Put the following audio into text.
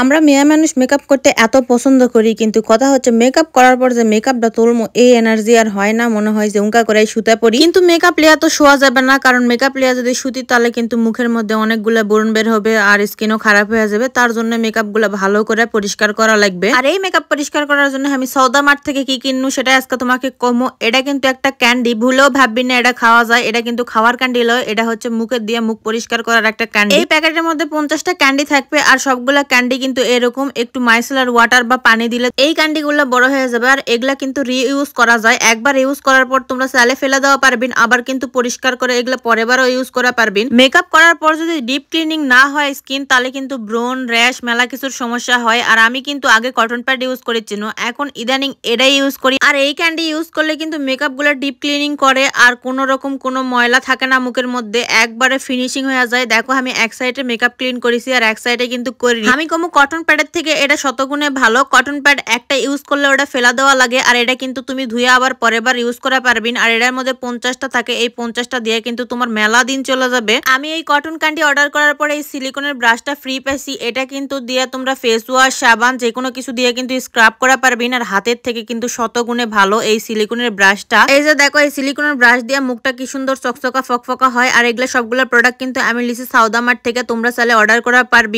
আমরা মেয়ে মানুষ মেকআপ করতে এত পছন্দ করি, কিন্তু কথা হচ্ছে মেকআপ করার পর যে মেকআপটা তুলমো এই এনার্জি আর হয় না। মনে হয় যে উঙ্কা করে শুতে পড়ি, কিন্তু মেকআপ লিয়া তো শোয়া যাবে না, কারণ মেকআপ লিয়া যদি শুতি তাহলে কিন্তু মুখের মধ্যে অনেকগুলা ব্রণ বের হবে আর স্কিনও খারাপ হয়ে যাবে। তার জন্য মেকআপ গুলা ভালো করে পরিষ্কার করা লাগবে। আর এই মেকআপ পরিষ্কার করার জন্য আমি সৌদা মার্ট থেকে কি কিনবো সেটা আজকে তোমাকে কমো। এটা কিন্তু একটা ক্যান্ডি, ভুলেও ভাববি না এটা খাওয়া যায়। এটা কিন্তু খাওয়ার ক্যান্ডি লয়, এটা হচ্ছে মুখে দিয়ে মুখ পরিষ্কার করার একটা ক্যান্ডি। এই প্যাকেটের মধ্যে 50টা ক্যান্ডি থাকবে, আর সবগুলা ক্যান্ডি কিন্তু এরকম একটু মাইসেলার ওয়াটার বা পানি দিলে এই ক্যান্ডিগুলো বড় হয়ে যাবে। আর এগুলা কিন্তু রিইউজ করা যায়, একবার ইউজ করার পর তোমরা চাইলে ফেলে দেওয়া পারবেন, আবার কিন্তু পরিষ্কার করে এগুলো পরেরবারও ইউজ করা পারবেন। মেকআপ করার পর যদি ডিপ ক্লিনিং না হয় স্কিন, তাহলে কিন্তু ব্রণ, র্যাশ, মেলা কিছুর সমস্যা হয়। আর আমি কিন্তু আগে কটন প্যাড ইউজ করেছি, এখন ইদানিং এটাই ইউজ করি। আর এই ক্যান্ডি ইউজ করলে কিন্তু মেকআপ গুলো ডিপ ক্লিনিং করে আর কোনো রকম কোনো ময়লা থাকে না মুখের মধ্যে, একবারে ফিনিশিং হয়ে যায়। দেখো আমি এক সাইডে মেকআপ ক্লিন করেছি আর এক সাইডে কিন্তু করিনি। আমি কমু কটন প্যাডের থেকে এটা শতগুণে ভালো। কটন প্যাড একটা ইউজ করলে ওটা ফেলা দেওয়া লাগে, আর এটা কিন্তু তুমি ধুয়ে আবার পরের বার ইউজ করা পারবেন। আর এটার মধ্যে 50টা থাকে, এই 50টা দিয়ে কিন্তু তোমার মেলা দিন চলে যাবে। আমি এই কটন ক্যান্ডি অর্ডার করার পরে এই সিলিকনের ব্রাশটা ফ্রি পাইছি। এটা কিন্তু দিয়ে তোমরা ফেস ওয়াশ, সাবান যেকোনো কিছু দিয়ে কিন্তু স্ক্রাব করা পারবেন। আর হাতের থেকে কিন্তু শতগুণে ভালো এই সিলিকনের ব্রাশটা। এই যে দেখো এই সিলিকনের ব্রাশ দিয়ে মুখটা কি সুন্দর চকচকা ফকফকা হয়। আর এগুলো সবগুলো প্রোডাক্ট কিন্তু আমি লিখছি সৌদা মার্ট থেকে, তোমরা চাইলে অর্ডার করা পারবে।